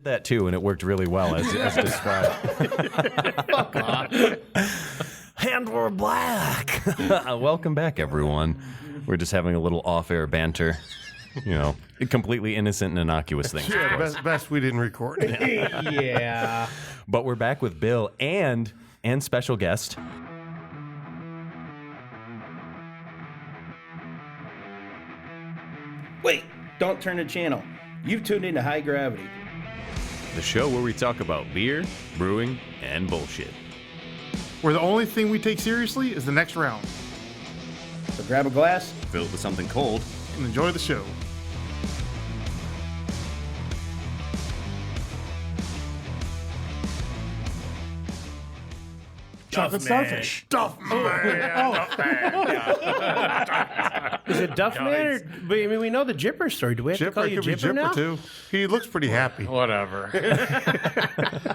that too, and it worked really well as described. Fuck off. And we're back. Welcome back, everyone. We're just having a little off-air banter. You know, completely innocent and innocuous things. Yeah, best we didn't record it. Yeah. But we're back with Bill and special guest. Wait, don't turn the channel. You've tuned into High Gravity. The show where we talk about beer, brewing, and bullshit. Where the only thing we take seriously is the next round. So grab a glass. Fill it with something cold. And enjoy the show. Chocolate starfish. Duffman. Is it Duffman? Or, but, I mean, we know the Jipper story. Do we have to call you could be Jipper now? too. He looks pretty happy. Whatever.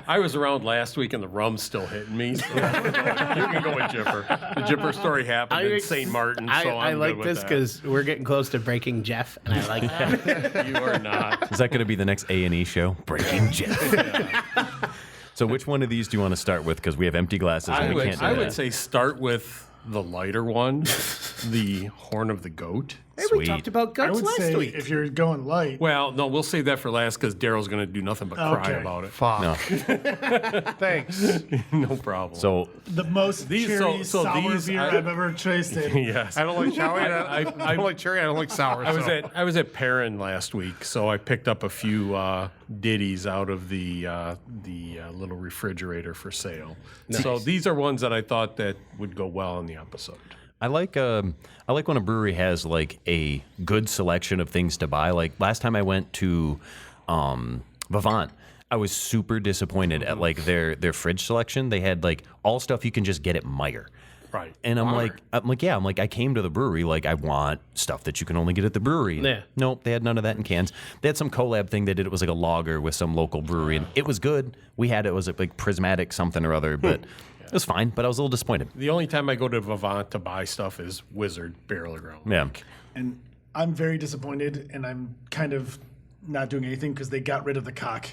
I was around last week and the rum's still hitting me. So you can go with Jipper. The Jipper story happened in St. Martin, so I I'm like good this with because we're getting close to breaking Jeff, and I like that. that. You are not. Is that going to be the next A&E show? Breaking Jeff. So which one of these do you want to start with? Because we have empty glasses and we can't do I that. would say start with the lighter one, the horn of the goat. Hey, we Sweet. talked about I guts would last say week. if you're going light. Well, no, we'll save that for last because Darrell's going to do nothing but cry Okay. about it. Fuck. No. Thanks. No problem. So The most cherry sour beer I've ever tasted. yes. I don't like cherry. I don't like cherry. I don't like sour. I was at Perrin last week, so I picked up a few ditties out of the little refrigerator for sale. So these are ones that I thought that would go well in the episode. I like when a brewery has like a good selection of things to buy. Like last time I went to Vivant, I was super disappointed at like their fridge selection. They had like all stuff you can just get at Meijer. Right. And I'm like, I came to the brewery, like, I want stuff that you can only get at the brewery. And Yeah. Nope, they had none of that in cans. They had some collab thing they did. It was like a lager with some local brewery, and it was good. We had it was like prismatic something or other, but it was fine. But I was a little disappointed. The only time I go to Vivant to buy stuff is Wizard Barrel Ground. Yeah. And I'm very disappointed, and I'm kind of not doing anything because they got rid of the cock.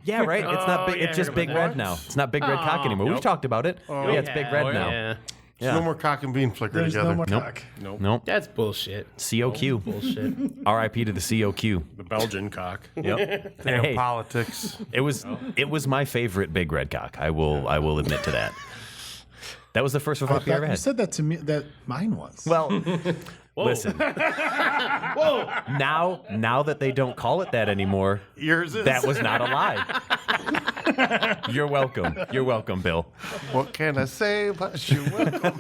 Yeah, right. It's not big. yeah, It's I just heard Big about Red that. now. It's not Big Red Cock anymore. We've talked about it. Yeah, it's Big Red now. Yeah. Yeah. No more cock and bean flicker There's together. no more cock. Nope. That's bullshit. COQ. Bullshit. R.I.P. to the COQ. The Belgian cock. Yep. Damn Hey, politics. it was my favorite Big Red Cock. I will admit to that. That was the first Vivant beer I ever You had. said that to me. That mine was. Well, listen. Whoa. Now that they don't call it that anymore, Yours is. that was not a lie. You're welcome. You're welcome, Bill. What can I say but you're welcome?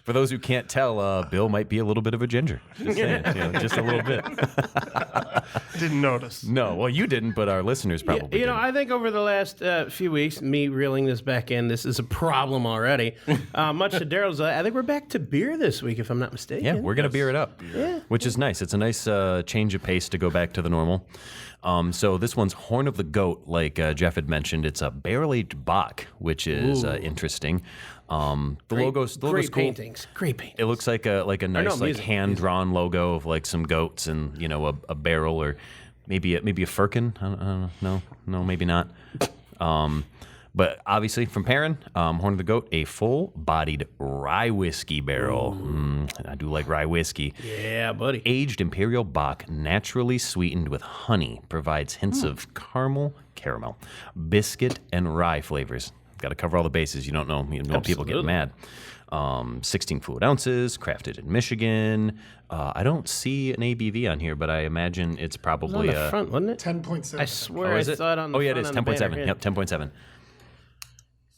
For those who can't tell, Bill might be a little bit of a ginger. Just saying, just a little bit. Didn't notice. No, well, you didn't, but our listeners probably You know, didn't. I think over the last few weeks, me reeling this back in, this is a problem already. Much to Darrell's, I think we're back to beer this week, if I'm not mistaken. Yeah, we're going to beer it up, which is nice. It's a nice change of pace to go back to the normal. So this one's Horn of the Goat, like Jeff had mentioned. It's a barrel-aged bock, which is interesting. The logo's Great cool. paintings. Great paintings. It looks like a nice music. hand-drawn logo of like some goats and a barrel or maybe a firkin. I don't know. No, maybe not. But obviously from Perrin, Horn of the Goat, a full-bodied rye whiskey barrel. I do like rye whiskey. Yeah, buddy. Aged imperial bock, naturally sweetened with honey, provides hints of caramel, biscuit, and rye flavors. Got to cover all the bases. You don't know people get mad. 16 fluid ounces, crafted in Michigan. I don't see an ABV on here, but I imagine it's probably on the front, wasn't it? 10.7. I swear I is it? saw it on the Oh, yeah, front it is. on the 10.7. banner, yeah. Yep, 10.7.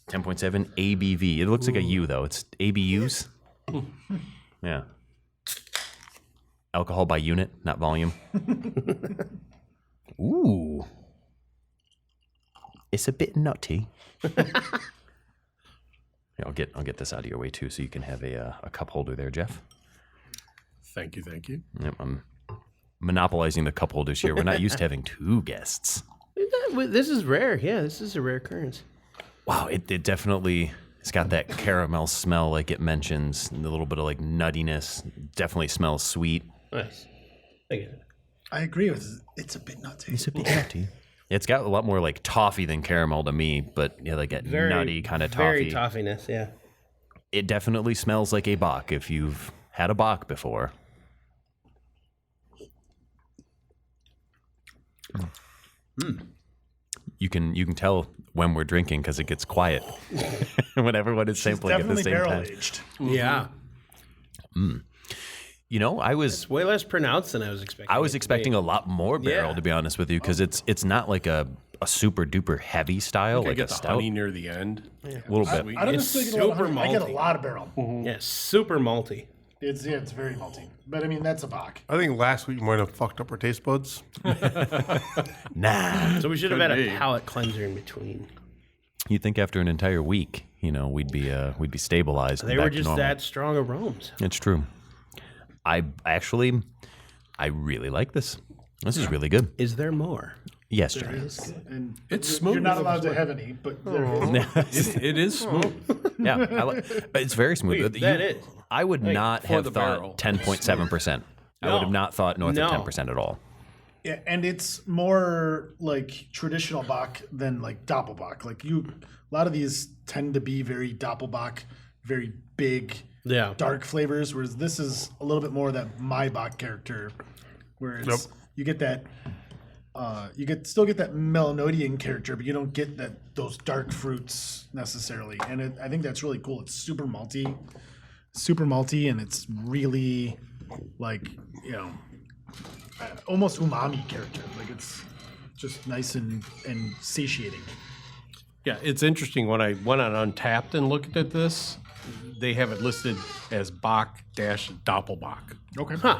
10.7 ABV. It looks like a U, though. It's ABUs. Yeah. Alcohol by unit, not volume. Ooh. It's a bit nutty. I'll get this out of your way, too, so you can have a cup holder there, Jeff. Thank you. Yep, I'm monopolizing the cup holders here. We're not used to having two guests. This is rare. Yeah, this is a rare occurrence. Wow, it definitely, it's got that caramel smell like it mentions, and a little bit of like nuttiness. Definitely smells sweet. Nice. Thank you. I agree with it. It's a bit nutty. It's a bit nutty. It's got a lot more like toffee than caramel to me, but like a nutty kind of Very toffee. toffiness, yeah. It definitely smells like a Bach if you've had a Bach before. You can tell when we're drinking because it gets quiet when everyone is sampling at the Definitely same barrel time. aged. Yeah. You know, I was Way less pronounced than I was expecting. I was it to expecting be. a lot more barrel, Yeah. to be honest with you, because it's not like a super duper heavy style, I like get a the stout. honey near the end. A little bit. I don't It's necessarily get a lot of super honey. I get a malty. lot of barrel. Yeah, super malty. It's very malty. But I mean, that's a Bach. I think last week might have fucked up our taste buds. Nah. So we should have had be. a palate cleanser in between. You'd think after an entire week, you know, we'd be stabilized. and They back were to just normal. that strong aromas. It's true. I really like this. This is really good. Is there more? Yes, John. And It's you're smooth. not allowed to have any, but there is. It is smooth. Yeah, but it's very smooth. Wait, that is. I would not for have the thought barrel. 10.7%. I would have not thought north No. of 10% at all. Yeah, and it's more like traditional Bach than like Doppelbock. Like a lot of these tend to be very Doppelbock, very big, Yeah. dark flavors. Whereas this is a little bit more that Maibach character, where it's you get that, still get that Melanoidian character, but you don't get those dark fruits necessarily. And I think that's really cool. It's super malty, and it's really like almost umami character. Like it's just nice and satiating. Yeah, it's interesting. When I went on Untapped and looked at this, they have it listed as Bach-Doppelbock. Okay. Huh.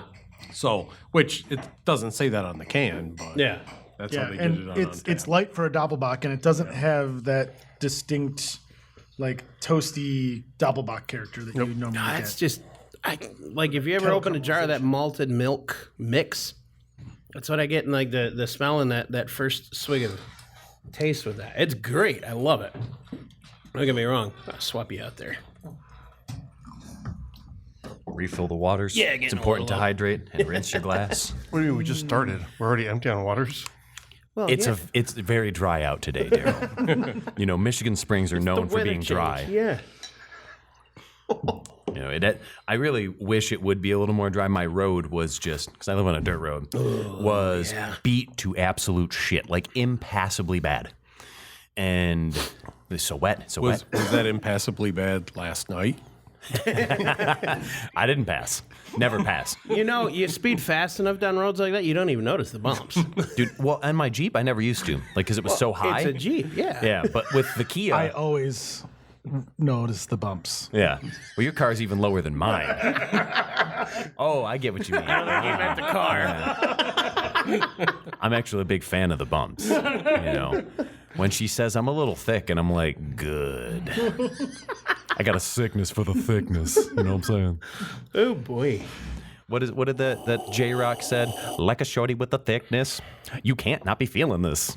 So, which it doesn't say that on the can, but Yeah. that's Yeah, how they did it and on it's Untapped. light for a Doppelbock, and it doesn't have that distinct, like toasty Doppelbock character that you normally That's get. just, like if you ever open a jar of that malted milk mix, that's what I get in like the smell and that first swig of taste with that. It's great. I love it. Don't get me wrong. I'll swap you out there. Refill the waters. Yeah, it's getting a important to little- hydrate and rinse your glass. What do you mean we just started? We're already empty on waters? Well, It's very dry out today, Darrell. You know, Michigan Springs are known for being dry. Yeah. You know, I really wish it would be a little more dry. My road was just, because I live on a dirt road, was beat to absolute shit, like impassably bad. And it was so wet, so Was wet. that impassably bad last night? I didn't pass. Never pass. You know, you speed fast enough down roads like that, you don't even notice the bumps. Dude, well, on my Jeep, I never used to. Like, because it was so high. It's a Jeep, yeah. Yeah, but with the Kia. I always notice the bumps. Yeah. Well, your car's even lower than mine. Oh, I get what you mean. You meant the car. I'm actually a big fan of the bumps. You know, when she says I'm a little thick, and I'm like, good. I got a sickness for the thickness. You know what I'm saying? Oh, boy. What did that J-Rock said? Like a shorty with the thickness. You can't not be feeling this.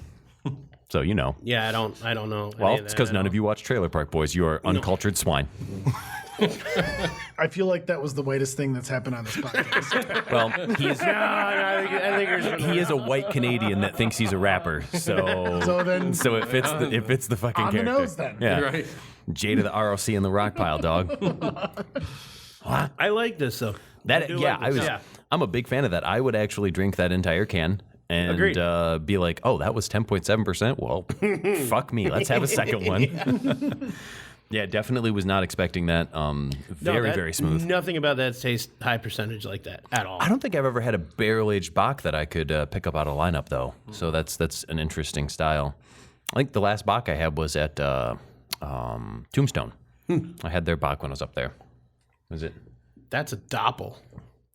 So you know. Yeah, I don't know. Well, it's because none of you watch Trailer Park Boys. You are uncultured swine. I feel like that was the whitest thing that's happened on this podcast. Well, he's I think there's he is a white Canadian that thinks he's a rapper. So it fits the fucking On the character. nose, then. Yeah. Right. Jada the ROC in the rock pile, dog. I like this though. I'm a big fan of that. I would actually drink that entire can and Agreed. be like, oh, that was 10.7%. Well, fuck me. Let's have a second one. Yeah, definitely was not expecting that. Very smooth. Nothing about that tastes high percentage like that at all. I don't think I've ever had a barrel-aged Bach that I could pick up out of lineup, though. So that's an interesting style. I think the last Bach I had was at Tombstone. I had their Bach when I was up there. Was it? That's a doppel.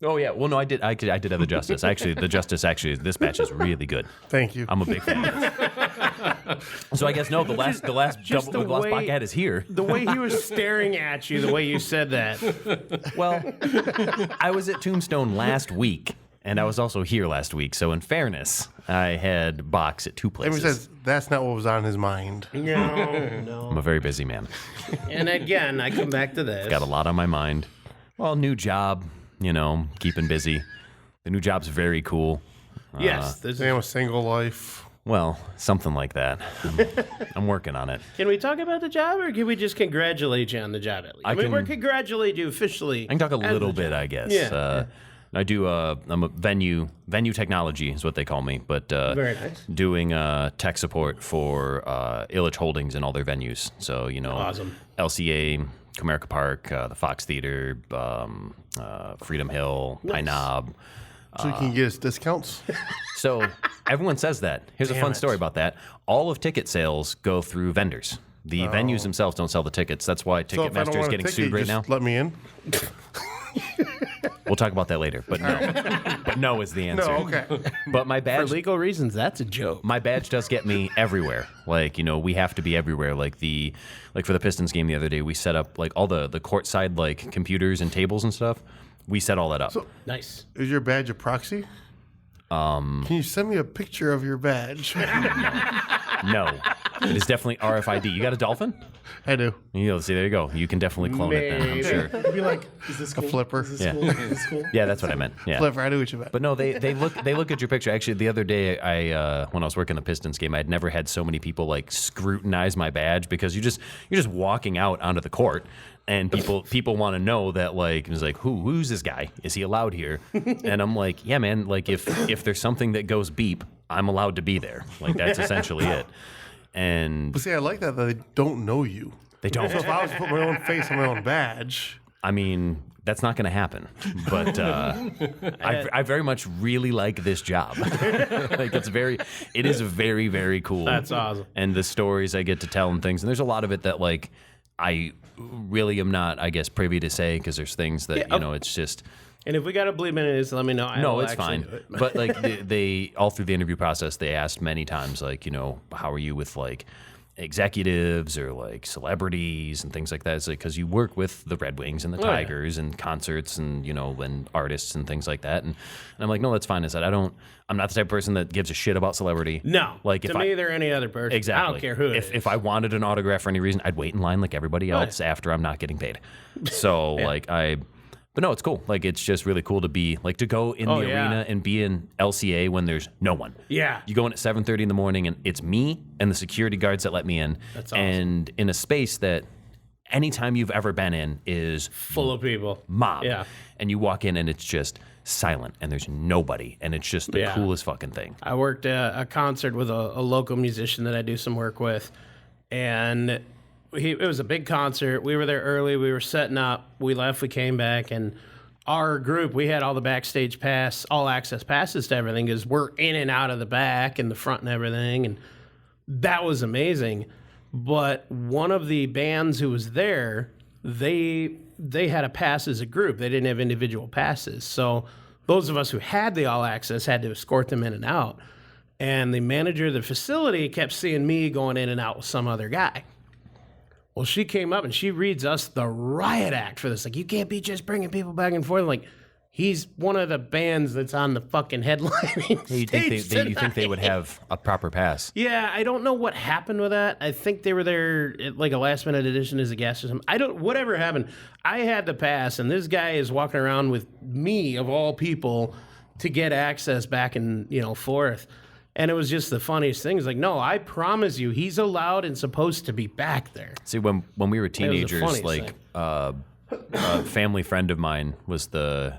Oh yeah. Well, no, I did have the Justice. This batch is really good. Thank you. I'm a big fan of this. So I guess no. The last Bach I had is here. The way he was staring at you, the way you said that. Well, I was at Tombstone last week, and I was also here last week. So in fairness, I had Bachs at two Everyone places. says that's not what was on his mind. No. I'm a very busy man. And again, I come back to this. Got a lot on my mind. Well, new job, keeping busy. The new job's very cool. Yes. This Sam, a single life. Well, something like that. I'm working on it. Can we talk about the job, or can we just congratulate you on the job at least? I mean, we're congratulate you officially. I can talk a little bit, I guess. Yeah. I do. I'm a venue technology is what they call me, but Very nice. doing tech support for Illich Holdings and all their venues. So Awesome. LCA, Comerica Park, the Fox Theater, Freedom Hill, Pine Knob. So you can get us discounts. So everyone says that. Here's a fun story about that. All of ticket sales go through vendors. The venues themselves don't sell the tickets. That's why So if I don't Ticketmaster is want a getting ticket, sued right now. just let me in. We'll talk about that later. But no, but no is the answer. No, okay. But my For badge, legal reasons, that's a joke. my badge does get me everywhere. Like we have to be everywhere. Like for the Pistons game the other day, we set up like all the courtside like computers and tables and stuff. We set all that up. Nice. Is your badge a proxy? Can you send me a picture of your badge? No, it is definitely RFID. You got a dolphin? I do. See, there you go. You can definitely clone it then, I'm sure. It'd be like, is this cool? flipper. Is this Yeah. cool? Is this cool? Yeah, that's what I meant. Yeah. Flipper, I do what you meant. But no, they look at your picture. Actually, the other day, I when I was working the Pistons game, I'd never had so many people like scrutinize my badge because you're just walking out onto the court, and people want to know that like it's like who's this guy? Is he allowed here? And I'm like, yeah, man. Like if there's something that goes beep, I'm allowed to be there. Like that's essentially it. And But see, I like that they don't know you. they don't. So if I was to put my own face on my own badge, I mean, that's not going to happen. But I very much really like this job. Like it is very, very cool. That's awesome. And the stories I get to tell and things, and there's a lot of it that like I really am not, I guess, privy to say because there's things that it's just. And if we got to bleep into this, let me know. No, it's fine. But like they all through the interview process, they asked many times, like, how are you with like executives or like celebrities and things like that? It's like because you work with the Red Wings and the Tigers and concerts and and artists and things like that. And I'm like, no, that's fine. I said I'm not the type of person that gives a shit about celebrity. No, like to me, they're any other person. Exactly. I don't care who it is. If I wanted an autograph for any reason, I'd wait in line like everybody else after I'm not getting paid. So But no, it's cool. Like, it's just really cool to be, like, to go in the arena and be in LCA when there's no one. Yeah. You go in at 7:30 in the morning, and it's me and the security guards that let me in. That's awesome. And in a space that anytime you've ever been in is full of people. mob. Yeah. And you walk in, and it's just silent, and there's nobody. And it's just the coolest fucking thing. I worked a concert with a local musician that I do some work with, and it was a big concert. We were there early. We were setting up. We left. We came back, and our group, we had all the backstage pass, all access passes to everything because we're in and out of the back and the front and everything, and that was amazing. But one of the bands who was there, they had a pass as a group. They didn't have individual passes. So those of us who had the all access had to escort them in and out. And the manager of the facility kept seeing me going in and out with some other guy. Well, she came up and she reads us the riot act for this. Like, you can't be just bringing people back and forth. Like, he's one of the bands that's on the fucking headlining You think they would have a proper pass? Yeah, I don't know what happened with that. I think they were there at like a last minute addition as a guest or something. Whatever happened. I had the pass, and this guy is walking around with me, of all people, to get access back and forth. And it was just the funniest thing. It's like, no, I promise you, he's allowed and supposed to be back there. See, when we were the teenagers, funniest like a family friend of mine was the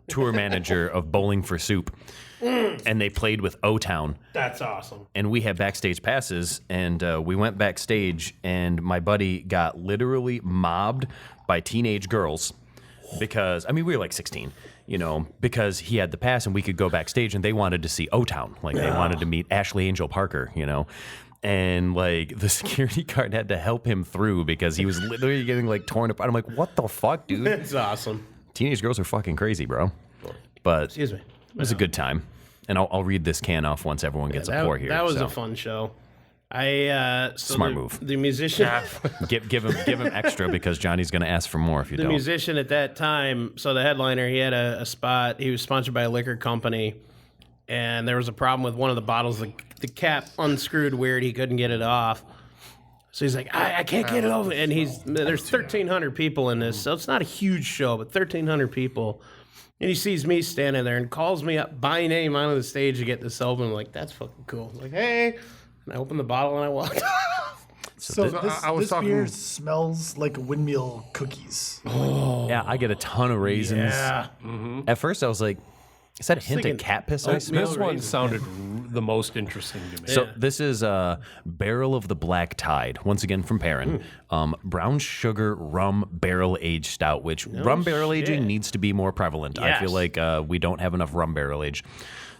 tour manager of Bowling for Soup, and they played with O-Town. That's awesome. And we had backstage passes, and we went backstage, and my buddy got literally mobbed by teenage girls because, we were like 16. Because he had the pass and we could go backstage and they wanted to see O-Town. Like, they wanted to meet Ashley Angel Parker, And, like, the security guard had to help him through because he was literally getting, like, torn apart. I'm like, what the fuck, dude? That's awesome. Teenage girls are fucking crazy, bro. But Excuse me. it was a good time. And I'll read this can off once everyone gets a pour here. That was so. a fun show. Smart move. The musician, give him extra because Johnny's going to ask for more if you the don't. musician at that time. So the headliner, he had a spot. He was sponsored by a liquor company, and there was a problem with one of the bottles. The cap unscrewed weird. He couldn't get it off. So he's like, I can't get it over. And there's 1,300 people in this, so it's not a huge show, but 1,300 people. And he sees me standing there and calls me up by name onto the stage to get this open. I'm like, that's fucking cool. I'm like, hey. And I open the bottle and I walked off. So I was this talking- beer smells like windmill cookies. Yeah, I get a ton of raisins. Yeah. At first, I was like, is that a hint thinking of cat piss I smell? This one sounded the most interesting to me. So this is Barrel of the Black Tide, once again from Perrin. Brown sugar rum barrel aged stout, which rum barrel aging needs to be more prevalent. I feel like we don't have enough rum barrel age.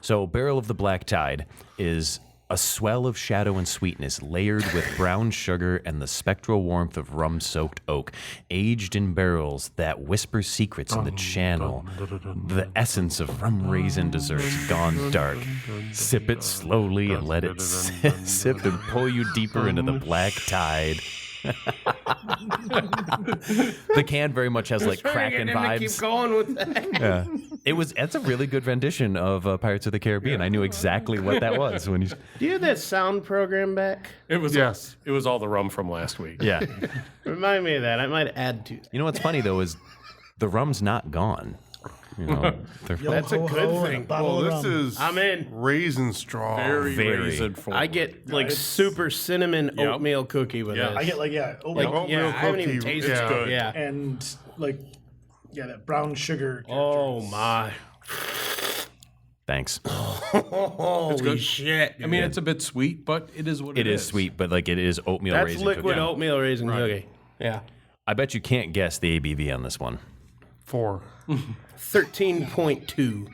So Barrel of the Black Tide is a swell of shadow and sweetness layered with brown sugar and the spectral warmth of rum-soaked oak, aged in barrels that whisper secrets in the channel. The essence of rum raisin desserts gone dark. Sip it slowly and let it sip and pull you deeper into the black tide. The can very much has like Kraken vibes. Keep going with that. Yeah, that's a really good rendition of Pirates of the Caribbean. I knew exactly what that was when you. Do you have that sound program back? It was Yes. It was all the rum from last week. Yeah, Remind me of that. I might add to that. you know what's funny though is the rum's not gone. You know, That's a good thing. Well, this is I'm in. raisin straw. Very, Very. raisin forward. I get like super cinnamon oatmeal cookie with Yeah. this. I get like oatmeal I haven't even cookie, tasted yeah. it. Yeah. and like that brown sugar. Oh my. Thanks. Holy shit. I mean, it's a bit sweet, but it is what It is sweet, but like it is oatmeal That's raisin liquid cookie. oatmeal raisin cookie. Yeah. I bet you can't guess the ABV on this one. 4. 13.2.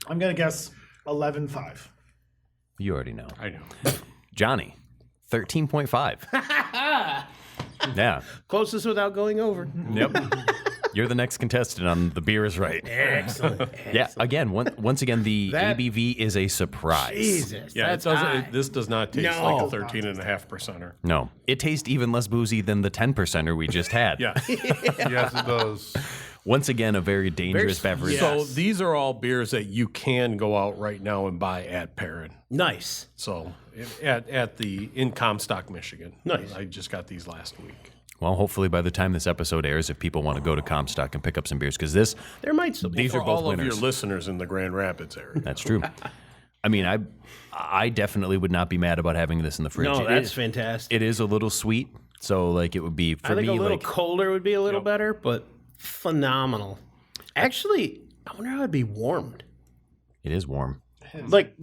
I'm gonna guess 11.5. You already know. I know. Johnny, 13.5. Yeah. Closest without going over. Yep. You're the next contestant on The Beer is Right. Excellent. Yeah. Again, once again, the That- ABV is a surprise. Jesus. Yeah, That's it doesn't. high. This does not taste No. like a 13.5%er. No, it tastes even less boozy than the 10%er we just had. Yeah. Yes, it does. Once again, a very dangerous Very- beverage. yeah. So Yes. these are all beers that you can go out right now and buy at Perrin. Nice. So in Comstock, Michigan. Nice. I just got these last week. Well, hopefully by the time this episode airs, if people want to go to Comstock and pick up some beers, because There might still be. these For are both all of winners. your listeners in the Grand Rapids area. That's true. I mean, I definitely would not be mad about having this in the fridge. No, It that's is- fantastic. It is a little sweet, so like it would be for I think me a little like colder would be a little better, but phenomenal. Actually, I wonder how it'd be warmed. it is warm, Like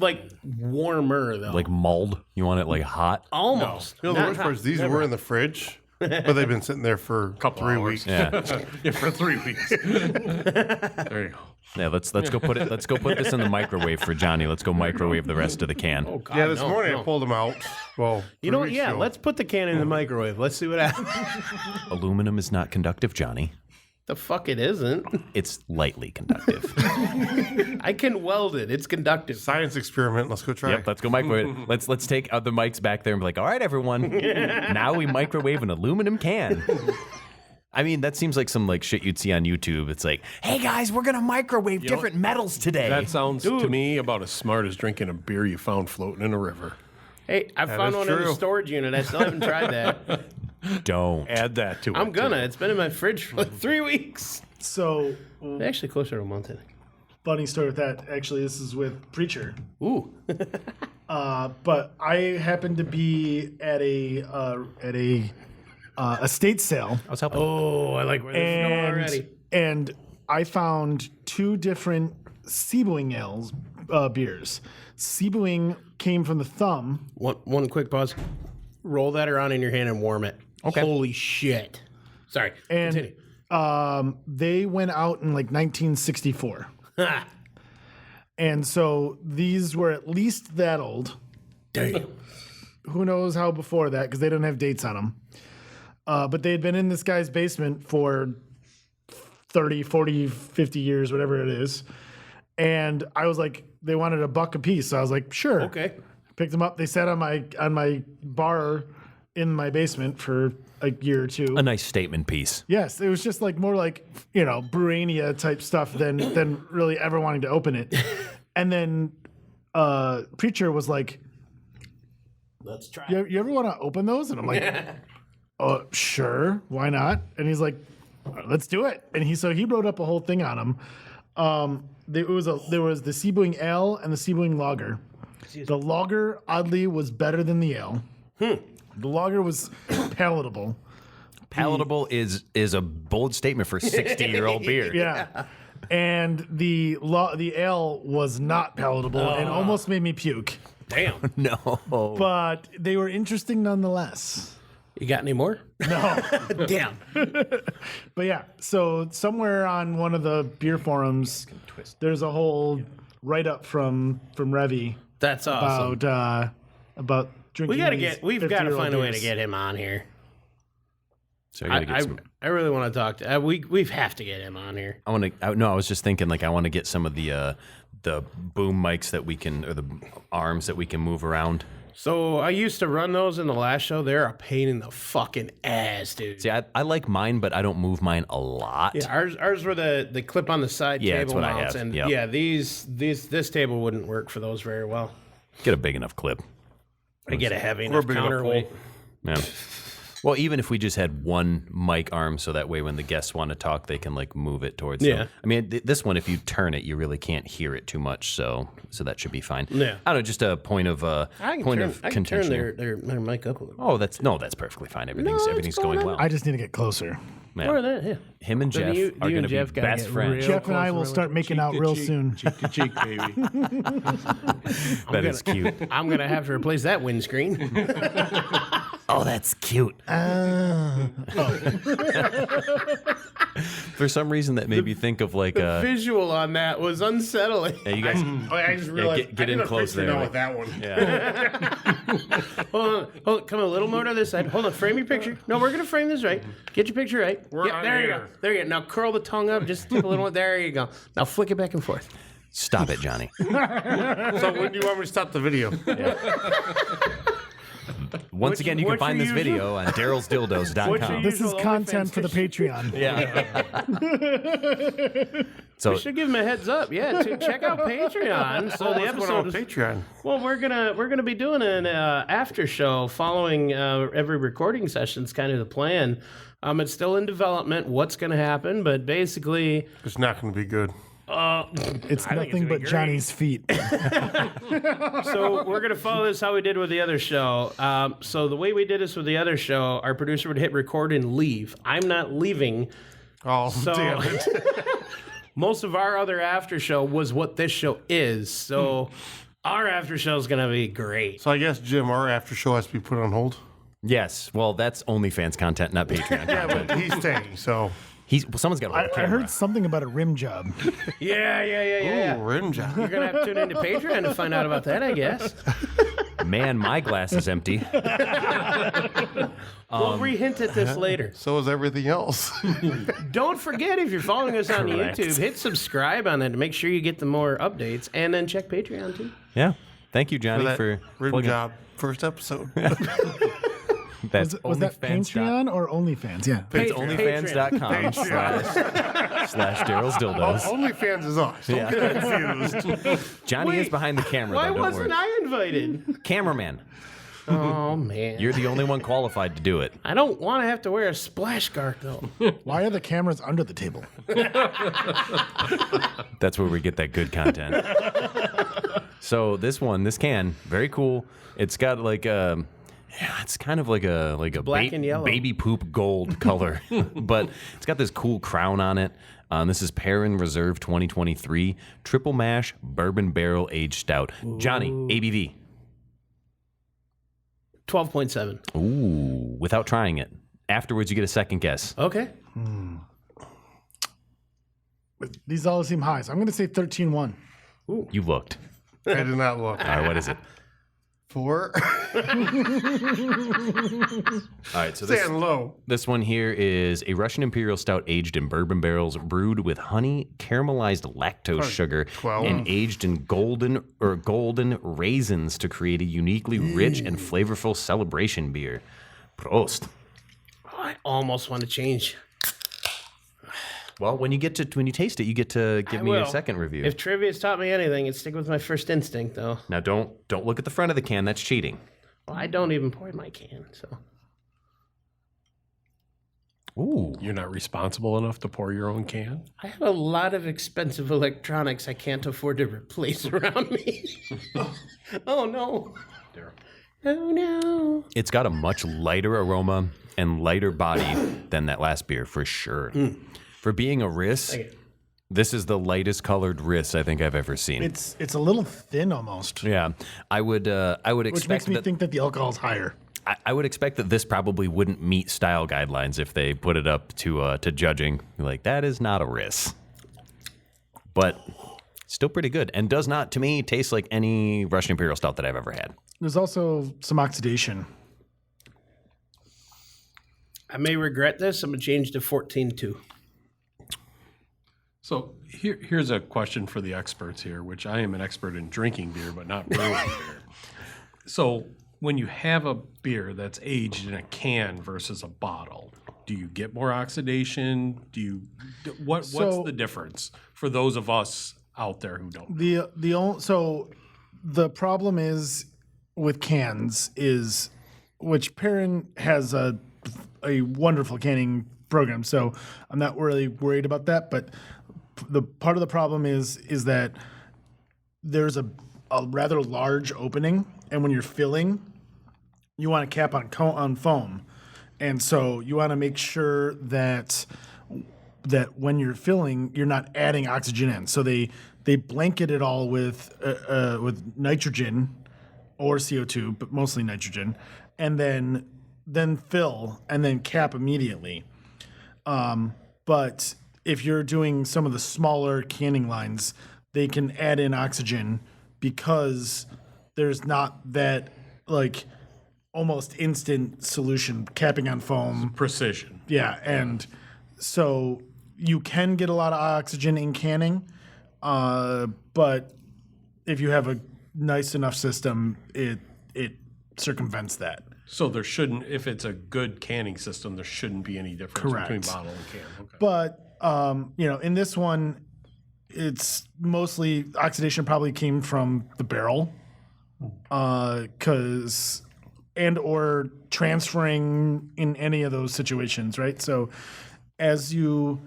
warmer though. like mulled. You want it like hot? almost. You know, the Not worst part is hot. these were in the fridge, but they've been sitting there for Couple 3 hours. weeks. Yeah, Yeah, for 3 weeks. There you go. yeah. Let's go put it. Let's go put this in the microwave for Johnny. Let's go microwave the rest of the can. Oh, God, Yeah, this no, morning no. I pulled them out. Well, You know what? 3 weeks Yeah, ago. let's put the can in the microwave. Let's see what happens. Aluminum is not conductive, Johnny. The fuck it isn't. It's lightly conductive. I can weld it. It's conductive. Science experiment. Let's go try. Yep, let's go microwave. Let's take the mics back there and be like, all right, everyone, now we microwave an aluminum can. I mean, that seems like some like shit you'd see on YouTube. It's like, hey guys, we're gonna microwave different metals today. That sounds to me about as smart as drinking a beer you found floating in a river. Hey, I found is one in the true. storage unit. I still haven't tried that. Don't. Add that to it. I'm gonna. too. It's been in my fridge for like 3 weeks. So Actually, closer to a month, I think. funny story with that. Actually, this is with Preacher. Ooh. But I happened to be at a estate sale, I was helping. Oh, I like where this is going already. and I found 2 different Seaboing ales beers. Seaboing came from the Thumb. One quick pause. Roll that around in your hand and warm it. Okay. Holy shit. Sorry. Continue. And they went out in like 1964. Ha. And so these were at least that old. Damn. Who knows how before that, because they don't have dates on them. But they had been in this guy's basement for 30, 40, 50 years, whatever it is. And I was like, they wanted $1 a piece. So I was like, sure. Okay. Picked them up. They sat on my bar in my basement for a year or 2. A nice statement piece. Yes, it was just like more like, Brewania type stuff than really ever wanting to open it. And then Preacher was like, Let's try. you ever want to open those? And I'm like, sure, why not? And he's like, let's do it. And he wrote up a whole thing on them. There was the Seaboing Ale and the Seaboing Lager. The lager, oddly, was better than the ale. The lager was palatable. Palatable is a bold statement for 60-year-old beer. Yeah. And the ale was not palatable and almost made me puke. Damn. No. But they were interesting nonetheless. You got any more? No. Damn. But yeah, so somewhere on one of the beer forums, there's a whole write-up from Revy That's awesome. about drinking. We've got to find a way to beers. get him on here. So I gotta get some. I really want to talk to. We have to get him on here. I was just thinking, like, I want to get some of the boom mics that we can, or the arms that we can move around. So I used to run those in the last show. They're a pain in the fucking ass, dude. See, I like mine, but I don't move mine a lot. Yeah, ours were the clip on the side Yeah, table that's what I mounts, have. and Yep. this table wouldn't work for those very well. Get a big enough clip. I get a heavy enough big enough counterweight. Yeah. Well, even if we just had one mic arm, so that way when the guests want to talk, they can like move it towards them. Yeah. I mean, this one, if you turn it, you really can't hear it too much, so that should be fine. Yeah. I don't know, just a point of I can contention. turn here. their mic up a little. Oh, that's perfectly fine. Everything's going well. I just need to get closer. Man. Or that, yeah. Him and Then Jeff you are and going to be Jeff gotta best get friends. real Jeff and I close will start making out real soon. Cheek to cheek, baby. That is cute. I'm gonna have to replace that windscreen. Oh, that's cute. For some reason, that made me think of like The a. visual on that was unsettling. Yeah, you guys I just realized get I in did a close picture there, now like- with that one. Yeah. Hold on, come a little more to this side. Hold on, frame your picture. No, we're gonna frame this right. Get your picture right. We're Yeah, on there you air. go. There you go. Now curl the tongue up. Just tip a little. There you go. Now flick it back and forth. Stop it, Johnny. So when do you want me to stop the video? Once again, you can what's find your this usual- video on What's darrellsdildos.com. your This is Usual content OnlyFans for the Patreon. Yeah. So We should give him a heads up. Yeah, to check out Patreon. So the What's going on episode. with Patreon? Well, we're gonna be doing an after show following every recording session. It's kind of the plan. It's still in development. What's gonna happen? But basically, It's not going to be good. It's I think nothing it's but gonna be Johnny's feet. so we're gonna follow this how we did with the other show. So the way we did this with the other show, our producer would hit record and leave. I'm not leaving. Oh, So damn it. most of our other after show was what this show is. So our after show is gonna be great. So I guess, Jim, our after show has to be put on hold. yes, well, that's OnlyFans content, not Patreon Yeah, content. but he's staying, so. Someone's got to hold I the camera. heard something about a rim job. Yeah. Ooh, rim job. You're gonna have to tune into Patreon to find out about that, I guess. Man, my glass is empty. We'll re-hint at this later. So is everything else. Don't forget, if you're following us on Correct. YouTube, hit subscribe on that to make sure you get the more updates, and then check Patreon too. Yeah. Thank you, Johnny, that for rim plugging job first episode. That's Was that OnlyFans Patreon or OnlyFans? Yeah. It's Patreon. OnlyFans.com// Darrell's dildos. OnlyFans is us. Don't get confused. Johnny is behind the camera, Why though. Don't wasn't worry. I invited? Cameraman. Oh man, You're the only one qualified to do it. I don't want to have to wear a splash guard though. Why are the cameras under the table? That's where we get that good content. So this can, very cool. It's got like a, it's kind of like a black and yellow. baby poop gold color, but it's got this cool crown on it. This is Parteon Reserve 2023 Triple Mash Bourbon Barrel Aged Stout. Johnny, ABV. 12.7. Ooh, without trying it. Afterwards, you get a second guess. Okay. These all seem high, so I'm going to say 13-1. You looked. I did not look. All right, what is it? 4. All right, so Stand low. this one here is a Russian Imperial Stout aged in bourbon barrels, brewed with honey, caramelized lactose sugar, 12. and aged in golden raisins to create a uniquely rich and flavorful celebration beer. Prost. I almost want to change. Well, when you taste it, you get to give me your will. second review. If trivia's taught me anything, it's stick with my first instinct, though. Now, don't look at the front of the can. That's cheating. Well, I don't even pour in my can, so. Ooh. You're not responsible enough to pour your own can? I have a lot of expensive electronics I can't afford to replace around me. Oh, no. Oh, no. It's got a much lighter aroma and lighter body than that last beer, for sure. For being a Riss, this is the lightest colored Riss I think I've ever seen. It's a little thin almost. Yeah, I would expect Which makes me think that the alcohol's higher. I would expect that this probably wouldn't meet style guidelines if they put it up to judging. Like, that is not a Riss. But still pretty good, and does not, to me, taste like any Russian Imperial Stout that I've ever had. There's also some oxidation. I may regret this. I'm going to change to 14.2. So here's a question for the experts here, which I am an expert in drinking beer, but not brewing beer. So when you have a beer that's aged in a can versus a bottle, do you get more oxidation? What's the difference for those of us out there who don't? So the problem is with cans is, which Perrin has a wonderful canning program, so I'm not really worried about that. But the part of the problem is that there's a rather large opening, and when you're filling, you want to cap on foam, and so you want to make sure that when you're filling, you're not adding oxygen in. So they blanket it all with nitrogen or CO2, but mostly nitrogen, and then fill and then cap immediately. But if you're doing some of the smaller canning lines, they can add in oxygen because there's not that like almost instant solution capping on foam. Precision. Yeah, and so you can get a lot of oxygen in canning, but if you have a nice enough system, it circumvents that. So there shouldn't, if it's a good canning system, there shouldn't be any difference between bottle and can. Okay. But in this one, it's mostly oxidation probably came from the barrel, or transferring in any of those situations, right? So as you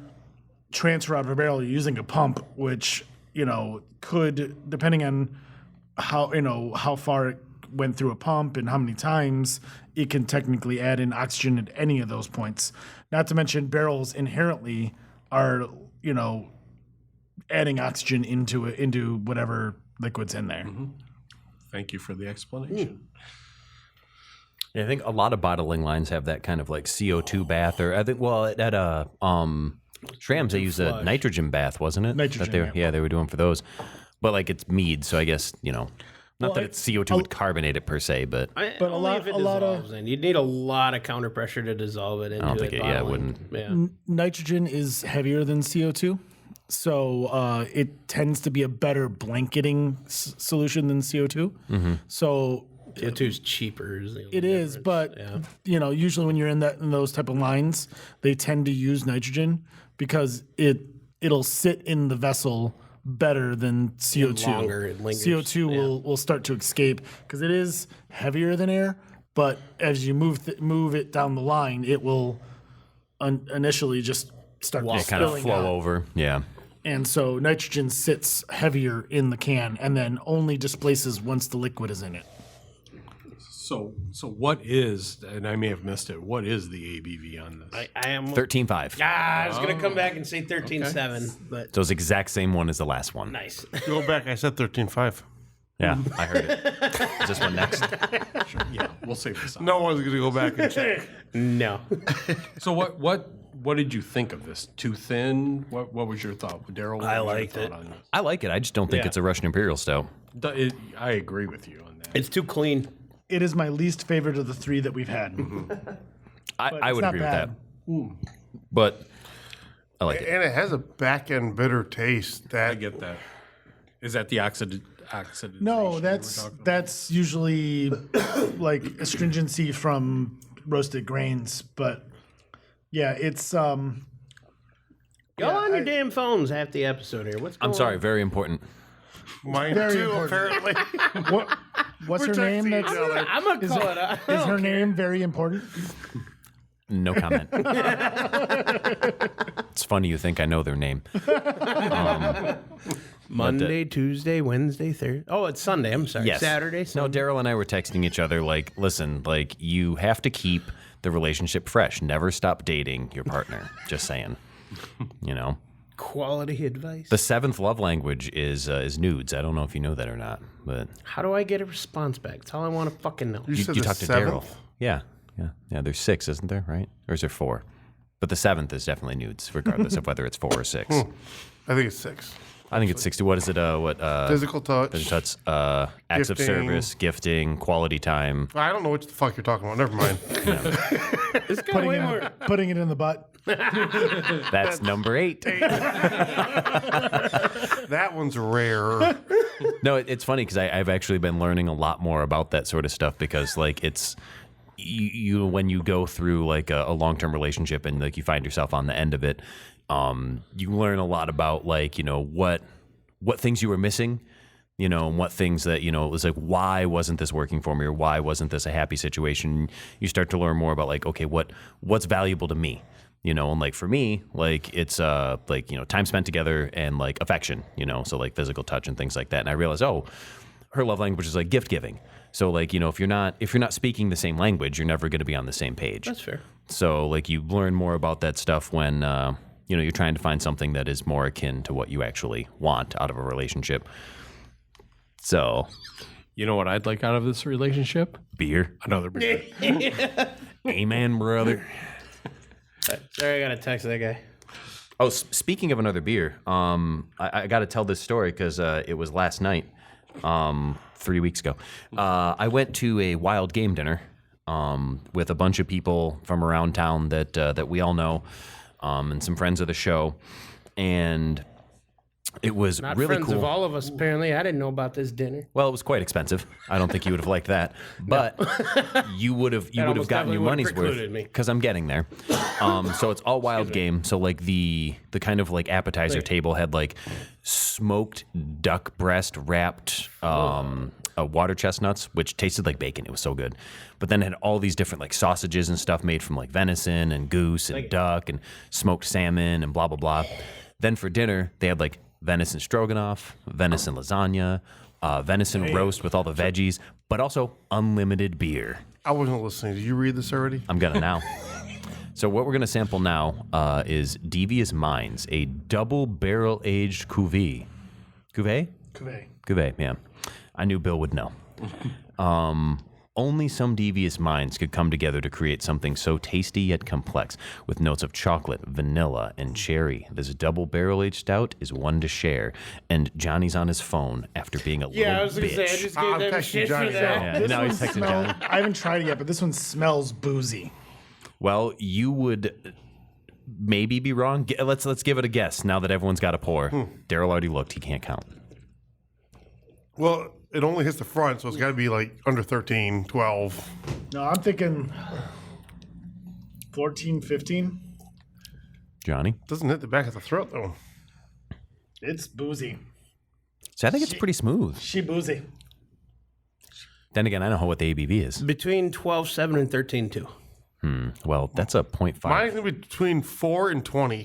transfer out of a barrel, you're using a pump, which could, depending on how far it went through a pump and how many times, it can technically add in oxygen at any of those points. Not to mention barrels inherently are, adding oxygen into whatever liquid's in there. Mm-hmm. Thank you for the explanation. Yeah, I think a lot of bottling lines have that kind of like CO2 bath, or I think at Schramm's they use a nitrogen bath, wasn't it? Nitrogen, they were doing for those. But like it's mead, so I guess, not that it's CO2 would carbonate it per se, but A lot of you'd need a lot of counter pressure to dissolve it into I don't think it wouldn't. Yeah. Nitrogen is heavier than CO2, so it tends to be a better blanketing solution than CO2. Mm-hmm. So CO2 is cheaper. It is, but usually when you're in those type of lines, they tend to use nitrogen because it'll sit in the vessel better than CO2. Longer, it lingers. CO2 will start to escape because it is heavier than air, but as you move it down the line, it will initially just start kind of flow over. Yeah. And so nitrogen sits heavier in the can and then only displaces once the liquid is in it. So what is, and I may have missed it, what is the ABV on this? I am 13.5. I was going to come back and say 13.7, but So it's the exact same one as the last one. nice. Go back. I said 13.5. Yeah, I heard it. Is this one next? Yeah, we'll save this out. No one's going to go back and check. No. So what did you think of this? Too thin? What was your thought, Darrell? I liked it. On this? I like it. I just don't think it's a Russian Imperial Stout. I agree with you on that. It's too clean. It is my least favorite of the three that we've had. I would not agree bad. with that. But I like it. And it has a back end bitter taste. I get that. Is that the oxidation? No, that's usually like astringency from roasted grains, but yeah, it's Go on your damn phones half the episode here. What's going I'm sorry, on? very important. Mine Very too, important. apparently. what's her name? Protect each other. I'm going to call it out. Is her name very important? No comment. It's funny you think I know their name. Monday, Tuesday, Wednesday, Thursday. Oh, it's Sunday. I'm sorry. Yes. Saturday. No, Sunday. Darrell and I were texting each other like, listen, like you have to keep the relationship fresh. Never stop dating your partner. Just saying. You know. Quality advice. The 7th love language is nudes. I don't know if you know that or not, but How do I get a response back? That's all I want to fucking know. You said you the talked to Darrell. 7th? Yeah. There's 6, isn't there? Right? Or is there 4? But the 7th is definitely nudes, regardless of whether it's 4 or 6. I think it's 6. I think it's 60. What is it? Physical touch. Physical touch, acts of Gifting. service, gifting, quality time. I don't know what the fuck you're talking about. Never mind. It's got way more. Putting it in the butt. That's number 8. That one's rare. No, it's funny because I've actually been learning a lot more about that sort of stuff because like it's you when you go through like a long-term relationship and like you find yourself on the end of it, you learn a lot about like, you know, what things you were missing, you know, and what things that, you know, it was like, why wasn't this working for me or why wasn't this a happy situation? You start to learn more about like, okay, what's valuable to me? You know, and like for me, like it's like, you know, time spent together and like affection, you know, so like physical touch and things like that. And I realized, oh, her love language is like gift giving. So like, you know, if you're not speaking the same language, you're never going to be on the same page. That's fair. So like you learn more about that stuff when you know, you're trying to find something that is more akin to what you actually want out of a relationship. So, You know what I'd like out of this relationship? beer. Another beer. Amen, brother. Sorry, I got to text that guy. Oh, speaking of another beer, I got to tell this story because it was last night, 3 weeks ago. I went to a wild game dinner with a bunch of people from around town that we all know, and some friends of the show, and it was Not really friends cool. of all of us, apparently. I didn't know about this dinner. Well, it was quite expensive. I don't think you would have liked that, but you would have almost gotten definitely your would have money's worth precluded me. because I'm getting there. So it's all wild game. So like the kind of like appetizer table had like smoked duck breast wrapped water chestnuts, which tasted like bacon. It was so good. But then it had all these different like sausages and stuff made from like venison and goose and duck and smoked salmon and blah blah blah. Then for dinner they had like venison stroganoff, venison lasagna, venison roast with all the veggies, but also unlimited beer. I wasn't listening. Did you read this already? I'm gonna now. So what we're gonna sample now is Devious Minds, a double barrel aged cuvee. Cuvee? Cuvee, yeah. I knew Bill would know. Only some devious minds could come together to create something so tasty yet complex, with notes of chocolate, vanilla, and cherry. This double barrel-aged stout is one to share. And Johnny's on his phone after being a little Yeah, I was going to bitch. say, I just I'm gave them texting shit for Johnny that. Yeah, now he's texting Johnny. I haven't tried it yet, but this one smells boozy. Well, you would maybe be wrong. Let's give it a guess. Now that everyone's got a pour, Darrell already looked. He can't count. Well, it only hits the front, so it's got to be like under 13, 12. No, I'm thinking 14, 15. Johnny. Doesn't hit the back of the throat, though. It's boozy. So I think it's pretty smooth. She boozy. Then again, I don't know what the ABV is. Between 12.7 and 13.2. Well, that's a 0.5. Mine's going to be between 4 and 20.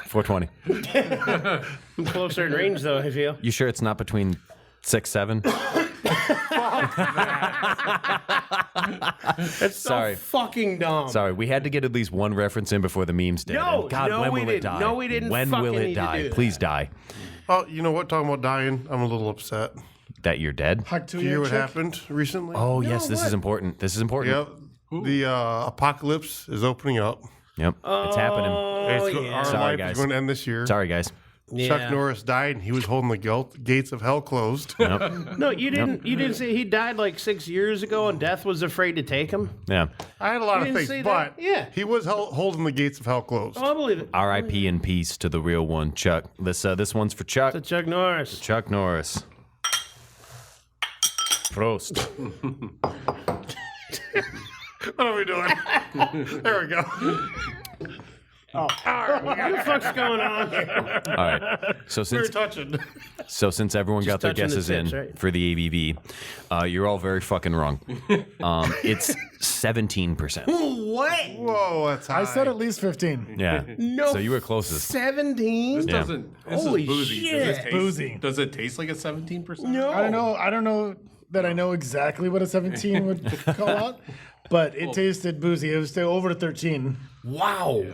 420. I'm closer in range, though, I feel. You sure it's not between 6, 7? That's Sorry. so fucking dumb. Sorry, we had to get at least one reference in before the memes did. No, And God, no, when we will it didn't. die? No, we didn't When fucking will need it to die? do Please that. die. Oh, you know what? Talking about dying, I'm a little upset. That you're dead? Hug to Do you hear your what chick. happened recently? Oh, yes, this is important. This is important. Yep. The apocalypse is opening up. Yep, it's happening. Our Sorry, life guys. is going to end this year. Sorry, guys. Yeah. Chuck Norris died, and he was holding the gates of hell closed. No, you didn't. You didn't say he died like 6 years ago, and death was afraid to take him. Yeah. I had a lot You of didn't things, say but that? Yeah. he was holding the gates of hell closed. Oh, I believe it. R.I.P. in peace to the real one, Chuck. This one's for Chuck. To Chuck Norris. Chuck Norris. Prost. What are we doing? There we go. What the fuck's going on here? All right. So since touching. since everyone got their touching the guesses in tips, right? for the ABV, you're all very fucking wrong. It's 17%. What? Whoa, that's high. I said at least 15. Yeah. No. So you were closest. 17? Yeah. This Holy is boozy. shit. Does it taste, Boozy. Does it taste like a 17%? No. I don't know that I know exactly what a 17 would call out, but it tasted boozy. It was still over 13. Wow.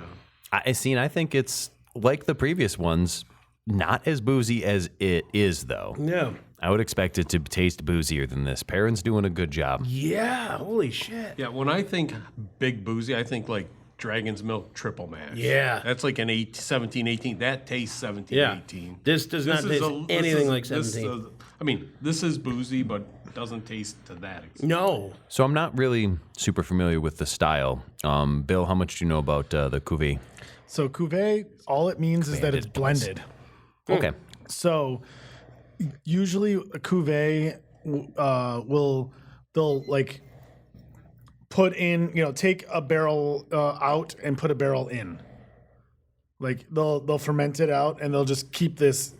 I think it's like the previous ones, not as boozy as it is, though. Yeah. I would expect it to taste boozier than this. Perrin's doing a good job. Yeah. Holy shit. Yeah, when I think big boozy, I think like Dragon's Milk triple mash. Yeah. That's like an 17, 18. That tastes 17, Yeah. 18. This does not taste anything like 17. I mean, this is boozy, but doesn't taste to that extent. No. So I'm not really super familiar with the style. Bill, how much do you know about the cuvee? So cuvee, all it means is that it's blended. Okay. So usually a cuvee they'll like put in, take a barrel out and put a barrel in. Like they'll ferment it out and they'll just keep this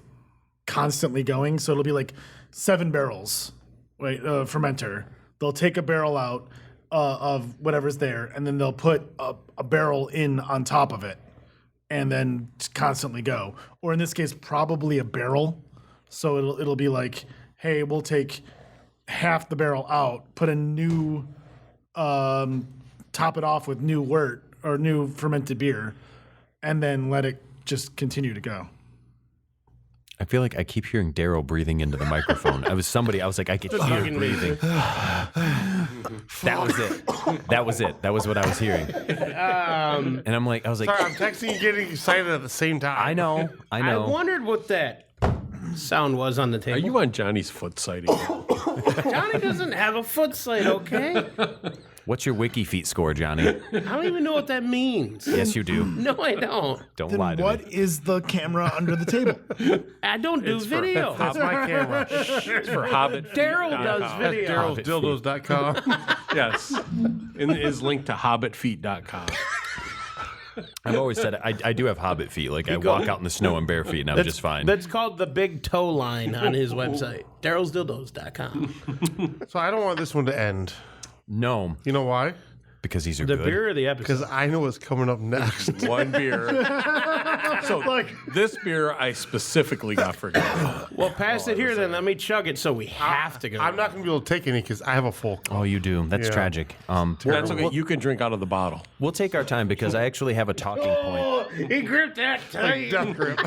constantly going. So it'll be like 7 barrels, right? Fermenter. They'll take a barrel out of whatever's there, and then they'll put a barrel in on top of it, and then constantly go. Or in this case, probably a barrel. So it'll be like, hey, we'll take half the barrel out, put a new, top it off with new wort or new fermented beer, and then let it just continue to go. I feel like I keep hearing Darrell breathing into the microphone. I was like, I could hear it breathing. That was it. That was it. That was what I was hearing. And I was like, Sorry, I'm texting you, getting excited at the same time. I know. I wondered what that sound was on the Are table. you on Johnny's foot sighting? Johnny doesn't have a foot sight, okay? What's your wiki feet score, Johnny? I don't even know what that means. Yes, you do. No, I don't. Don't Then lie to what me. is the camera under the table? I don't do video. That's my camera. It's for Hobbit. Darrell does video. Darrell'sDildos.com. Yes. And is linked to hobbitfeet.com. I've always said I do have hobbit feet. Like I walk out in the snow in bare feet, and I'm just fine. That's called the big toe line on his website. Darrell'sDildos.com. So I don't want this one to end. No, You know why? because these are The good. beer of the episode. Because I know what's coming up next. One beer. So this beer I specifically got for God. Well, pass it here, then let me chug it so we have to go. I'm not going to be able to take any because I have a full cup. Oh, you do. That's Yeah. tragic. That's okay. You can drink out of the bottle. We'll take our time because I actually have a talking point. Oh, he gripped that tight. Death grip.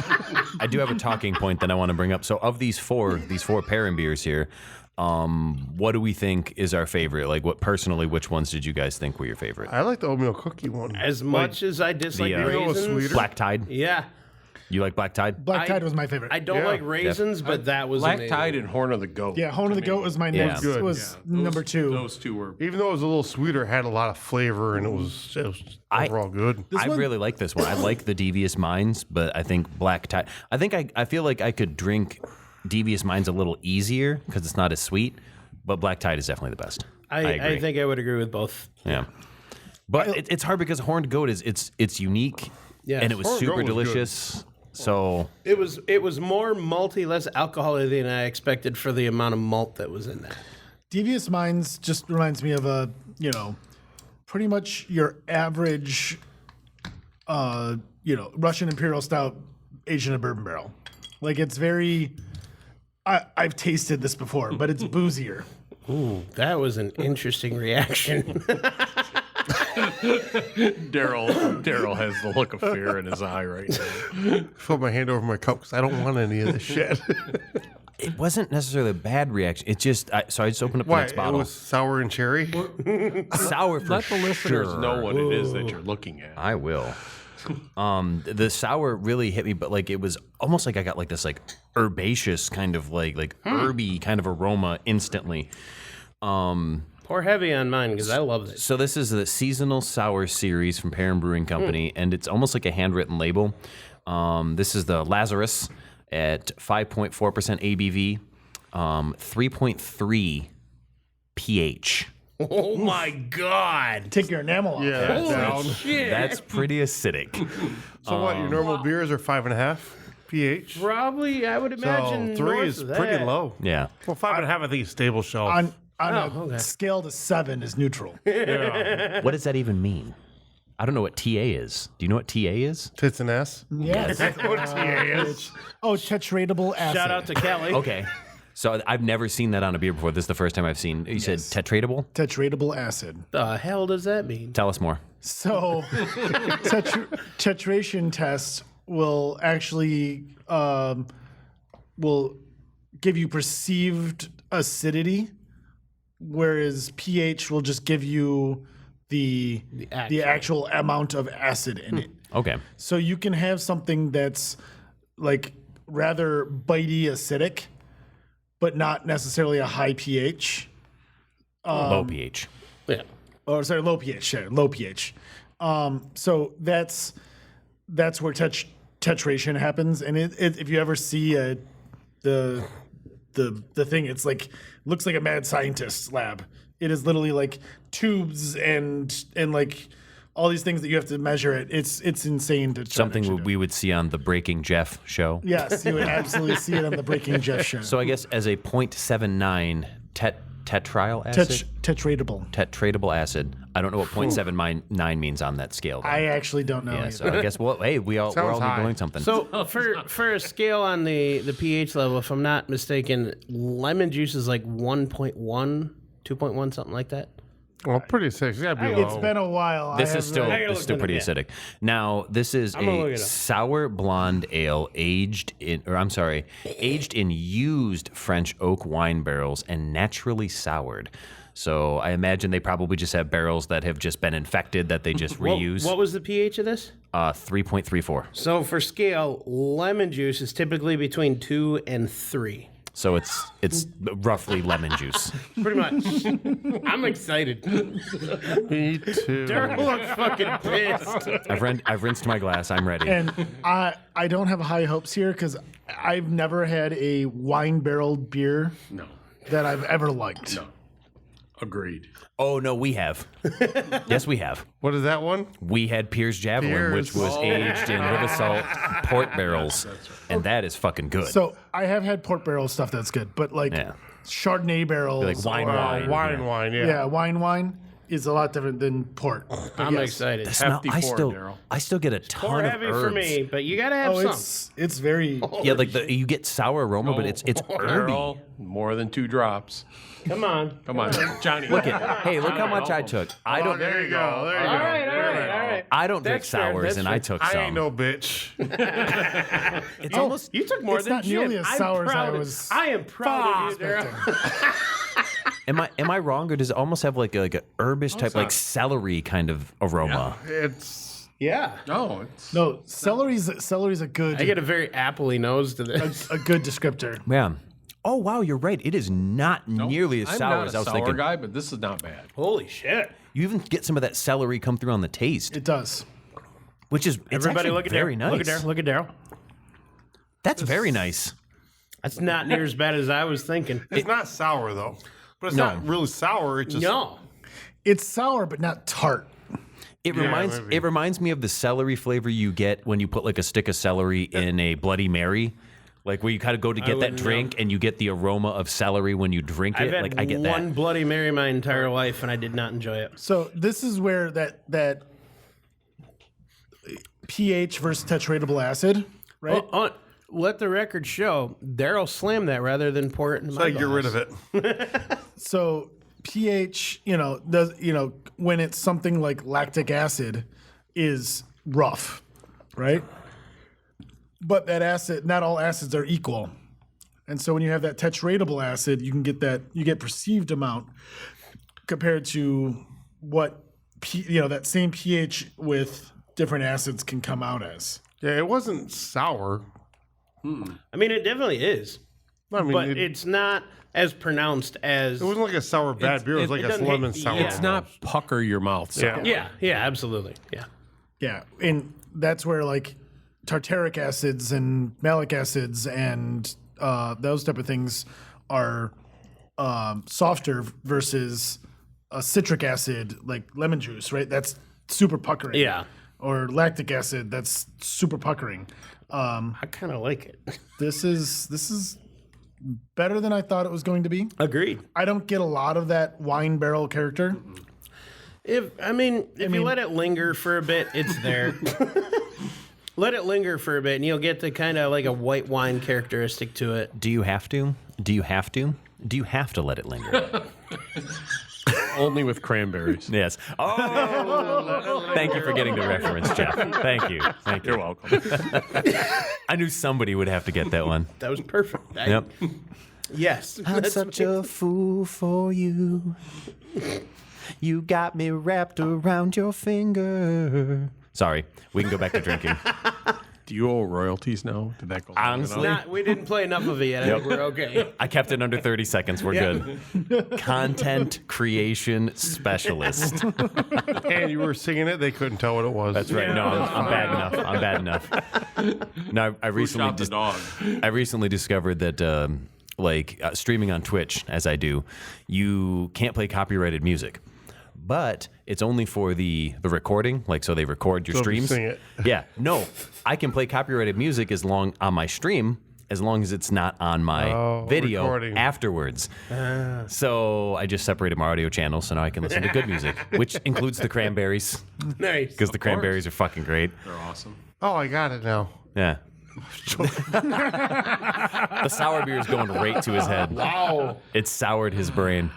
I do have a talking point that I want to bring up. So of these four pairing beers here, what do we think is our favorite? Like, which ones did you guys think were your favorite? I like the oatmeal cookie one. As much as I dislike The, it was raisins. sweeter. Black Tide. Yeah. You like Black Tide? Black Tide was my favorite. I don't Yeah. like raisins, but that was Black amazing. Tide and Horn of the Goat. Yeah, Horn of the Goat was my Yeah. next. Good. Was Yeah, number 2. Those two were. Even though it was a little sweeter, it had a lot of flavor and it was overall good. I really like this one. I like the Devious Minds, but I think Black Tide. I feel like I could drink Devious Minds a little easier because it's not as sweet. But Black Tide is definitely the best. I agree. I think I would agree with both. Yeah, but it's hard because Horned Goat it's unique, Yes. and it was Horned super Goat was good. delicious. So It was more malty, less alcoholic than I expected for the amount of malt that was in that. Devious Minds just reminds me of pretty much your average, Russian Imperial Stout aged in a bourbon barrel. Like it's very. I've tasted this before, but it's boozier. Ooh, that was an interesting reaction. Darrell has the look of fear in his eye right now. I put my hand over my cup because I don't want any of this shit. it wasn't necessarily a bad reaction. It just I just opened up the Why? next It bottle. was sour and cherry? Sour for Let the listeners sure. know what it is that you're looking at. I will. The sour really hit me, but like it was almost like I got like this like herbaceous kind of like herby kind of aroma instantly. Pour heavy on mine because I love it. So this is the seasonal sour series from Perrin Brewing Company, and it's almost like a handwritten label. This is the Lazarus at 5.4% ABV, 3.3 pH. Oh my God! Take your enamel off. Yeah, down. Shit! That's pretty acidic. So what? Your normal beers are 5.5 pH. Probably, I would imagine. So 3 north is of pretty that. low. Yeah. Well, 5.5 I think is stable shelf. On Oh, a okay. scale to 7 is neutral. What does that even mean? I don't know what TA is. Do you know what TA is? Tits and ass. Yes. Oh, tetradable acid. Shout out to Kelly. Okay. So I've never seen that on a beer before. This is the first time I've seen. You said tetradable? Tetradable acid. The hell does that mean? Tell us more. So, tetration tests will actually will give you perceived acidity, whereas pH will just give you the actual amount of acid in it. Okay. So you can have something that's like rather bitey acidic, but not necessarily a high pH. Low pH. Yeah. Or sorry, low pH. Yeah, low pH. So that's where tetration happens. And if you ever see the thing, it's like looks like a mad scientist's lab. It is literally like tubes and like all these things that you have to measure it. It's insane to try to Something actually do. we would see on the Breaking Jeff show. Yes, you would absolutely see it on the Breaking Jeff show. So I guess as a 0.79 tetrial acid? Tetradable acid. I don't know what 0.79 means on that scale. Though. I actually don't know. Yeah, either. so I guess, well, hey, we're all high. doing something. So for a scale on the pH level, if I'm not mistaken, lemon juice is like 1.1, 2.1, something like that. Well, pretty acidic. It's gotta be low. It's been a while. This I is have still gotta look still pretty into acidic. Now, this is gonna look a it up. sour blonde ale aged in used French oak wine barrels and naturally soured. So I imagine they probably just have barrels that have just been infected that they just reuse. What was the pH of this? 3.34. So for scale, lemon juice is typically between 2 and 3. So it's roughly lemon juice. Pretty much. I'm excited. Me too. Darrell looks fucking pissed. I've rinsed my glass. I'm ready. And I don't have high hopes here because I've never had a wine barreled beer that I've ever liked. No. Agreed. Oh no, we have. Yes, we have. What is that one? We had Piers Javelin, which was aged in Riversalt port barrels, and that is fucking good. So I have had port barrel stuff that's good, but like Yeah. Chardonnay barrels, Like wine, or- wine. Yeah. wine is a lot different than port. But I'm yes. excited. Smell- Hefty pour, Darrell. I still get a ton More of heavy herbs. for me, but you gotta have Oh, some. it's very. Yeah, like you get sour aroma, but it's herby. Darrell, more than 2 drops. Come on. Come on, Johnny. Look how much I took. I don't. There you go. There you All go. right, all right. I don't drink That's fair, sours, that's and fair. I took I some. ain't no bitch. It's almost. You took more It's than not shit. nearly as I'm sour as I proud of- was I am proud of you, Darrell. Am I wrong, or does it almost have like a herbish type, like celery kind of aroma? It's Yeah. No, it's No, celery's a good I get a very appley nose to this. a good descriptor. Yeah. Oh wow, you're right. It is not nearly as I'm sour not as a I was sour thinking. guy, but this is not bad. Holy shit. You even get some of that celery come through on the taste, It does. which is it's Everybody actually look at very Darrell. nice. Look at Darrell. Look at Darrell. That's very nice. That's not near as bad as I was thinking. it's not sour though. But it's No. not really sour. It's just No. It's sour but not tart. It maybe. reminds me of the celery flavor you get when you put like a stick of celery in a Bloody Mary. Like where you kind of go to get that wouldn't drink and you get the aroma of celery when you drink I've it. had Like I get one that. Bloody Mary my entire life, and I did not enjoy it. So this is where that pH versus tetradable acid, right? Let the record show, Darrell slammed that rather than pour it in my like get rid of it. So pH, when it's something like lactic acid is rough, right? But that acid, not all acids are equal. And so when you have that tetradable acid, you get perceived amount compared to what that same pH with different acids can come out as. Yeah, it wasn't sour. I mean, it definitely is, I mean, but it it's not as pronounced as. wasn't like a sour bad beer. It was like a doesn't lemon hit- sour. yeah. It's not pucker your mouth. sour. Yeah. Yeah, absolutely. Yeah. Yeah, and that's where like tartaric acids and malic acids and those type of things are softer versus a citric acid like lemon juice, right? That's super puckering. Yeah. Or lactic acid, that's super puckering. I kind of like it. This is better than I thought it was going to be. Agreed. I don't get a lot of that wine barrel character. If you let it linger for a bit, it's there. Let it linger for a bit, and you'll get the kind of like a white wine characteristic to it. Do you have to? Do you have to? Do you have to let it linger? Only with cranberries. Yes. Oh, thank you for getting the reference, Jeff. Thank you. Thank you. You're welcome. I knew somebody would have to get that one. That was perfect. Yep. Yes. I'm that's such a fool for you. You got me wrapped around your finger. Sorry, we can go back to drinking. Do you owe royalties now? Did that go long Honestly, enough? we didn't play enough of it yet. I think we're okay. I kept it under 30 seconds. We're good. Content creation specialist. And you were singing it, they couldn't tell what it was. That's right. No, I'm bad enough. I'm bad enough. No, I recently Shot the dog. I recently discovered that streaming on Twitch, as I do, you can't play copyrighted music. But it's only for the recording, like so they record your So if you streams. sing it. Yeah, no, I can play copyrighted music on my stream as long as it's not on my video recording. afterwards. So I just separated my audio channels so now I can listen to good music, which includes the Cranberries Nice. because the Cranberries are fucking great. They're awesome. Oh, I got it now. Yeah. The sour beer is going right to his head. Wow. It soured his brain.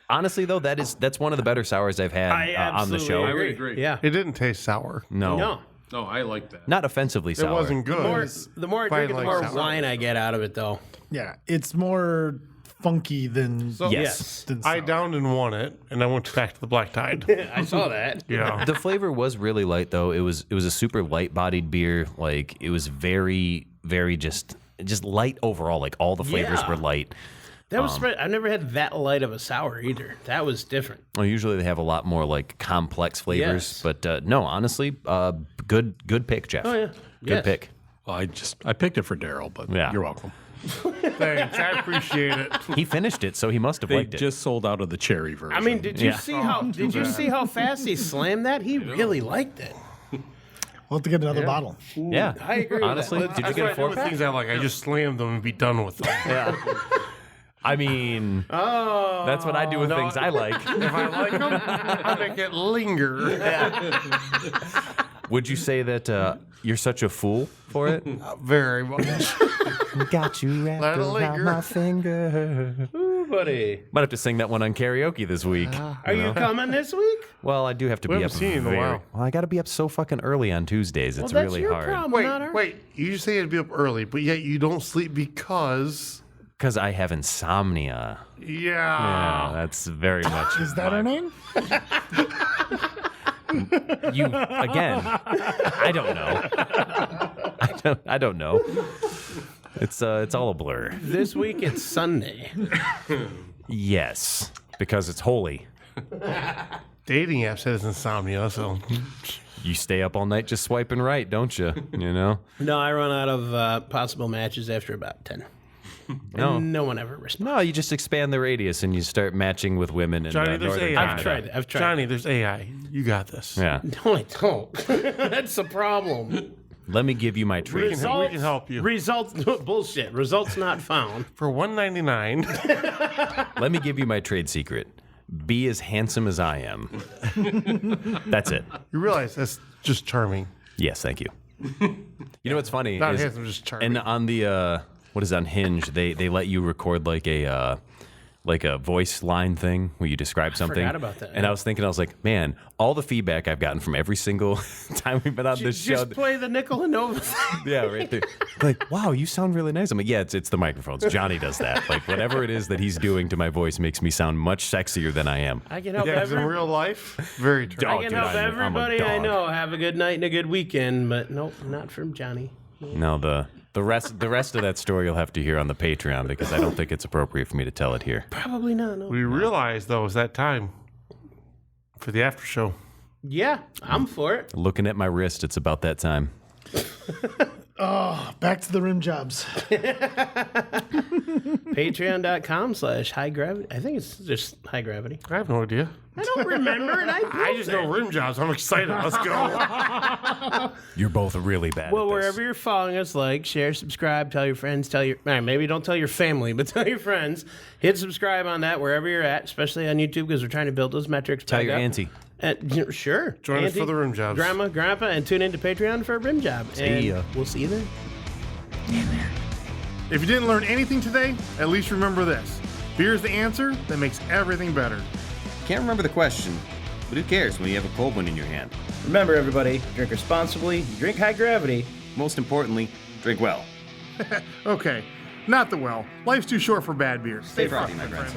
Honestly, though, that's one of the better sours I've had on the show. I would agree. Yeah. It didn't taste sour. No, No. No, I like that. not offensively sour. It wasn't good. The more I drink it, the like more sour. wine I get out of it, though. Yeah, it's more funky than Yes. than I sour. downed and won it, and I went back to the Black Tide. I saw that. Yeah. The flavor was really light, though. It was a super light-bodied beer. Like it was very, very just light overall. Like all the flavors Yeah. were light. That was. I've never had that light of a sour either. That was different. Well, usually they have a lot more like complex flavors, Yes. but no, honestly, good pick, Jeff. Oh yeah. Good pick. Well, I picked it for Darrell, but Yeah. you're welcome. Thanks. I appreciate it. He finished it, so he must have They liked it. just sold out of the cherry version. I mean, did you Yeah. see how fast he slammed that? He really liked it. We'll have to get another bottle. Yeah, I agree with Honestly, that. did you get a There were 4-pack? things I like. I just slammed them and be done with them. Yeah. I mean, that's what I do with things I like. If I like them, I make it linger. Would you say that you're such a fool for it? Very much. Got you wrapped Let it around linger. my finger. Ooh, buddy. Might have to sing that one on karaoke this week. Are you coming this week? Well, I do have to be haven't up seen you in a very. while. Well, I got to be up so fucking early on Tuesdays. It's Well, that's really your hard problem, not ours. Wait. You just say you'd be up early, but yet you don't sleep because. because I have insomnia. Yeah. That's very much. Is that our name? You again? I don't know. I don't know. It's all a blur. This week it's Sunday. Yes, because it's holy. Dating app says insomnia, so. You stay up all night just swiping right, don't you? You know. No, I run out of possible matches after about 10. No. No one ever responds. No, you just expand the radius and you start matching with women in Johnny, there's Northern AI. Canada. I've tried it. I've tried Johnny, there's AI. You got this. Yeah. it. No, I don't. That's the problem. Let me give you my We trade. can help you. Results. Bullshit. Results not found. For $1.99. Let me give you my trade secret. Be as handsome as I am. That's it. You realize that's just charming. Yes, thank you. You know what's funny? Not is- handsome, just charming. And on the what is it, on Hinge, they let you record like a voice line thing where you describe something. forgot about that, And yeah. I was thinking, man, all the feedback I've gotten from every single time we've been on this show. Just play the nickel and Nova. Yeah, right there. Like, wow, you sound really nice. I'm like, yeah, it's the microphones. Johnny does that. Like, whatever it is that he's doing to my voice makes me sound much sexier than I am. I can help Yeah, 'cause in everybody. real life, very true. Oh, I can dude, help I'm a everybody I dog. know have a good night and a good weekend, but nope, not from Johnny. No, the rest of that story you'll have to hear on the Patreon because I don't think it's appropriate for me to tell it here. Probably not. No. We realize, though, it's that time for the after show. Yeah, I'm for it. Looking at my wrist, it's about that time. Oh, back to the rim jobs. Patreon.com/high gravity. I think it's just high gravity. I have no idea. I don't remember it. I just know rim jobs. I'm excited. Let's go. You're both really bad. Well, at this. wherever you're following us, like, share, subscribe, tell your friends, maybe don't tell your family, but tell your friends. Hit subscribe on that wherever you're at, especially on YouTube, because we're trying to build those metrics. Tell back your up. auntie. Sure. Join us Auntie, for the rim jobs. Grandma, Grandpa, and tune into Patreon for a rim job. And ya. we'll see you then. If you didn't learn anything today, at least remember this. Beer's the answer that makes everything better. Can't remember the question, but who cares when you have a cold one in your hand? Remember, everybody, drink responsibly, drink high gravity. Most importantly, drink well. Okay, not the well. Life's too short for bad beers. Stay frothy, my friends.